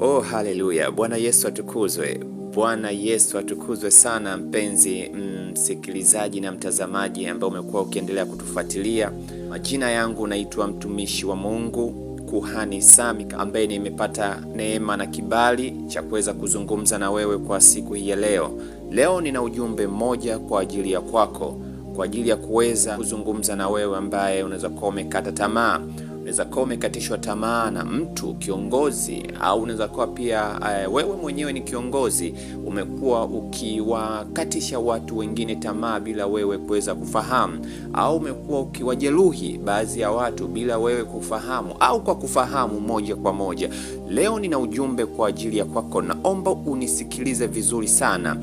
Oh, haleluya. Bwana Yesu atukuzwe. Bwana Yesu atukuzwe sana, mpenzi msikilizaji na mtazamaji ambao umekuwa ukiendelea kutufuatilia. Majina yangu naitwa mtumishi wa Mungu Kuhani Sami, ambaye nimepata neema na kibali cha kuweza kuzungumza na wewe kwa siku hii ya leo. Leo nina ujumbe mmoja kwa ajili ya kwako, kwa ajili ya kuweza kuzungumza na wewe ambaye unaweza kuwa umekata tamaa. Unaweza kuwa umekatishwa tamaa na mtu, kiongozi, au unaweza kuwa pia wewe mwenyewe ni kiongozi, umekuwa ukiwakatisha watu wengine tamaa bila wewe kuweza kufahamu, au umekuwa ukiwajeruhi baadhi ya watu bila wewe kufahamu au kwa kufahamu moja kwa moja. Leo nina ujumbe kwa ajili ya kwako, naomba unisikilize vizuri sana.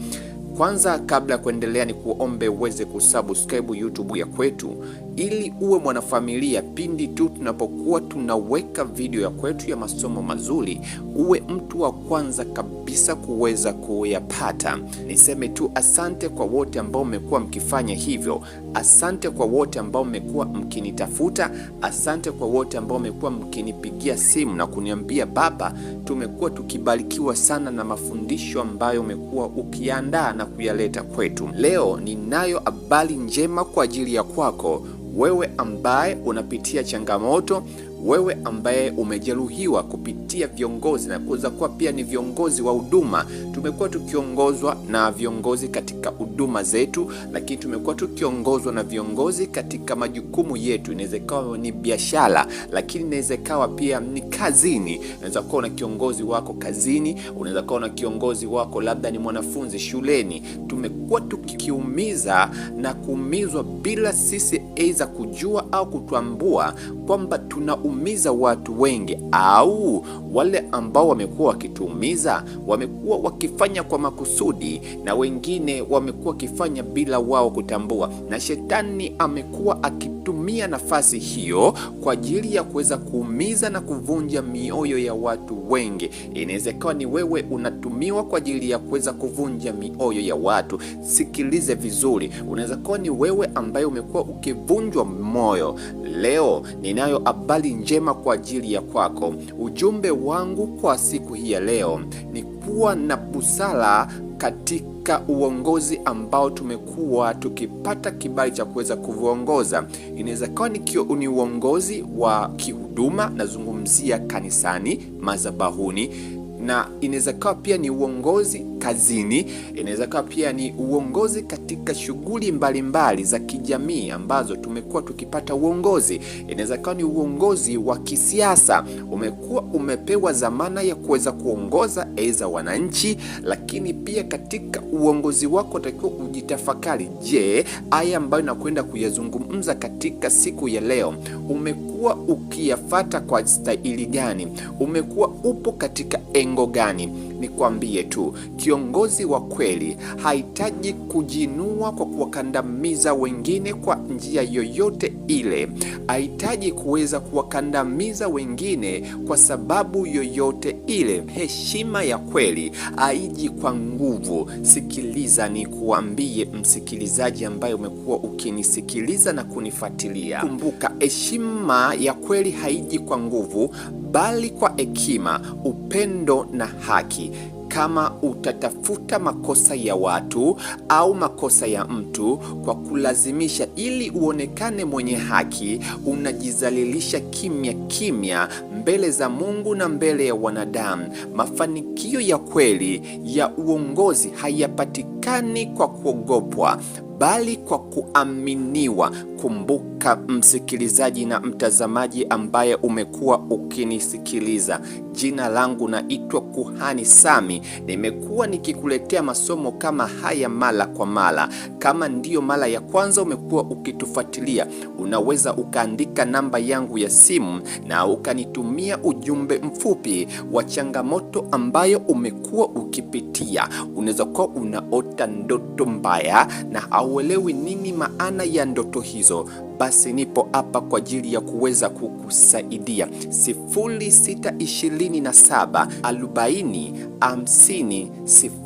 Kwanza kabla ya kuendelea, ni kuombe uweze kusubscribe YouTube ya kwetu ili uwe mwanafamilia pindi tu tunapokuwa tunaweka video ya kwetu ya masomo mazuri, uwe mtu wa kwanza kabisa kuweza kuyapata. Niseme tu asante kwa wote ambao mmekuwa mkifanya hivyo. Asante kwa wote ambao mmekuwa mkinitafuta. Asante kwa wote ambao mmekuwa mkinipigia simu na kuniambia, baba, tumekuwa tukibarikiwa sana na mafundisho ambayo umekuwa ukiandaa na kuyaleta kwetu. Leo ninayo habari njema kwa ajili ya kwako, wewe ambaye unapitia changamoto, wewe ambaye umejeruhiwa kupitia viongozi na kuweza kuwa pia ni viongozi wa huduma. Tumekuwa tukiongozwa na viongozi katika huduma zetu, lakini tumekuwa tukiongozwa na viongozi katika majukumu yetu. Inaweza kuwa ni biashara, lakini inaweza kuwa pia ni kazini. Unaweza kuwa na kiongozi wako kazini, unaweza kuwa na kiongozi wako labda ni mwanafunzi shuleni. Tumekuwa tukiumiza na kuumizwa bila sisi aidha kujua au kutambua kwamba tunaumiza watu wengi, au wale ambao wamekuwa wakituumiza wamekuwa wakifanya kwa makusudi, na wengine wamekuwa wakifanya bila wao kutambua, na shetani amekuwa akitumia nafasi hiyo kwa ajili ya kuweza kuumiza na kuvunja mioyo ya watu wengi. Inaweza kuwa ni wewe unatumiwa kwa ajili ya kuweza kuvunja mioyo ya watu. Sikilize vizuri, unaweza kuwa ni wewe ambaye umekuwa ukivunjwa moyo. Leo ninayo habari njema kwa ajili ya kwako. Ujumbe wangu kwa siku hii ya leo ni kuwa na busara katika uongozi ambao tumekuwa tukipata kibali cha kuweza kuongoza. Inaweza kuwa ni uongozi wa kihuduma, nazungumzia kanisani, madhabahuni, na inaweza kuwa pia ni uongozi kazini, inaweza kuwa pia ni uongozi katika shughuli mbalimbali za kijamii ambazo tumekuwa tukipata uongozi. Inaweza kuwa ni uongozi wa kisiasa, umekuwa umepewa dhamana ya kuweza kuongoza aidha wananchi, lakini pia katika uongozi wako utakiwa ujitafakari, je, haya ambayo nakwenda kuyazungumza katika siku ya leo umekuwa ukiyafata kwa staili gani? Umekuwa upo katika engo gani? Nikwambie tu, kiongozi wa kweli hahitaji kujinua kwa kuwakandamiza wengine kwa njia yoyote ile. Hahitaji kuweza kuwakandamiza wengine kwa sababu yoyote ile. Heshima ya kweli haiji kwa nguvu. Sikiliza nikuambie, msikilizaji ambaye umekuwa ukinisikiliza na kunifuatilia, kumbuka, heshima ya kweli haiji kwa nguvu, bali kwa hekima, upendo na haki. Kama utatafuta makosa ya watu au makosa ya mtu kwa kulazimisha ili uonekane mwenye haki, unajizalilisha kimya kimya mbele za Mungu na mbele ya wanadamu. Mafanikio ya kweli ya uongozi hayapatikani kwa kuogopwa, bali kwa kuaminiwa. Kumbuka msikilizaji na mtazamaji ambaye umekuwa ukinisikiliza, jina langu naitwa Kuhani Sami. Nimekuwa nikikuletea masomo kama haya mara kwa mara. Kama ndiyo mara ya kwanza umekuwa ukitufuatilia, unaweza ukaandika namba yangu ya simu na ukanitumia ujumbe mfupi wa changamoto ambayo umekuwa ukipitia. Unaweza kuwa unaota ndoto mbaya na hauelewi nini maana ya ndoto hizo. mwongozo, basi nipo hapa kwa ajili ya kuweza kukusaidia. 0627 40 50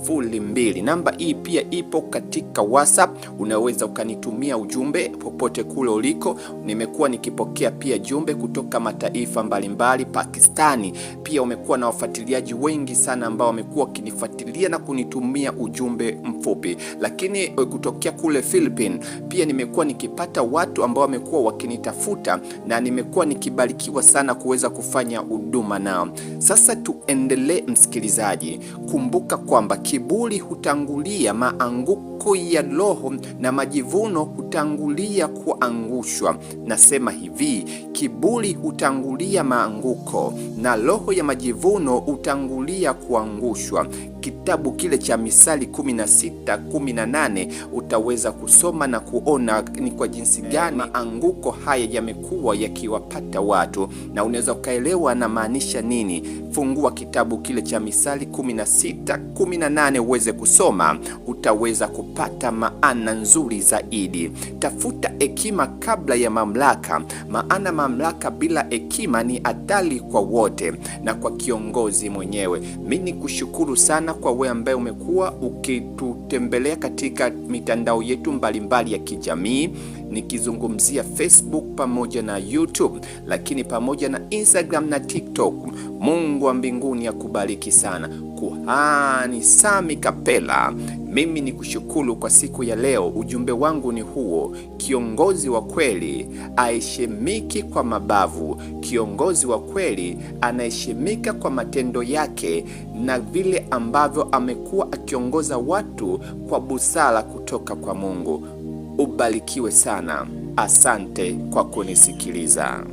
02. Namba hii pia ipo katika WhatsApp, unaweza ukanitumia ujumbe popote kule uliko. Nimekuwa nikipokea pia jumbe kutoka mataifa mbalimbali. Pakistani pia umekuwa na wafuatiliaji wengi sana ambao wamekuwa wakinifuatilia na kunitumia ujumbe mfupi. Lakini kutokea kule Philippines pia nimekuwa nikipata watu ambao wamekuwa wakinitafuta na nimekuwa nikibarikiwa sana kuweza kufanya huduma nao. Sasa tuendelee msikilizaji. Kumbuka kwamba kiburi hutangulia maanguko ya roho na majivuno hutangulia kuangushwa. Nasema hivi, kiburi hutangulia maanguko na roho ya majivuno hutangulia kuangushwa. Kitabu kile cha Misali 16:18 utaweza kusoma na kuona ni kwa jinsi gani maanguko haya yamekuwa yakiwapata watu, na unaweza ukaelewa na maanisha nini. Fungua kitabu kile cha Misali 16:18 uweze kusoma, utaweza kupata maana nzuri zaidi. Tafuta hekima kabla ya mamlaka, maana mamlaka bila hekima ni hatari kwa wote na kwa kiongozi mwenyewe. Mimi nikushukuru sana kwa wewe ambaye umekuwa ukitutembelea katika mitandao yetu mbalimbali ya kijamii, nikizungumzia Facebook pamoja na YouTube, lakini pamoja na Instagram na TikTok. Mungu wa mbinguni akubariki sana. Kuhani Sami Kapela, mimi ni kushukuru kwa siku ya leo. Ujumbe wangu ni huo: kiongozi wa kweli aheshimiki kwa mabavu. Kiongozi wa kweli anaheshimika kwa matendo yake na vile ambavyo amekuwa akiongoza watu kwa busara kutoka kwa Mungu. Ubarikiwe sana. Asante kwa kunisikiliza.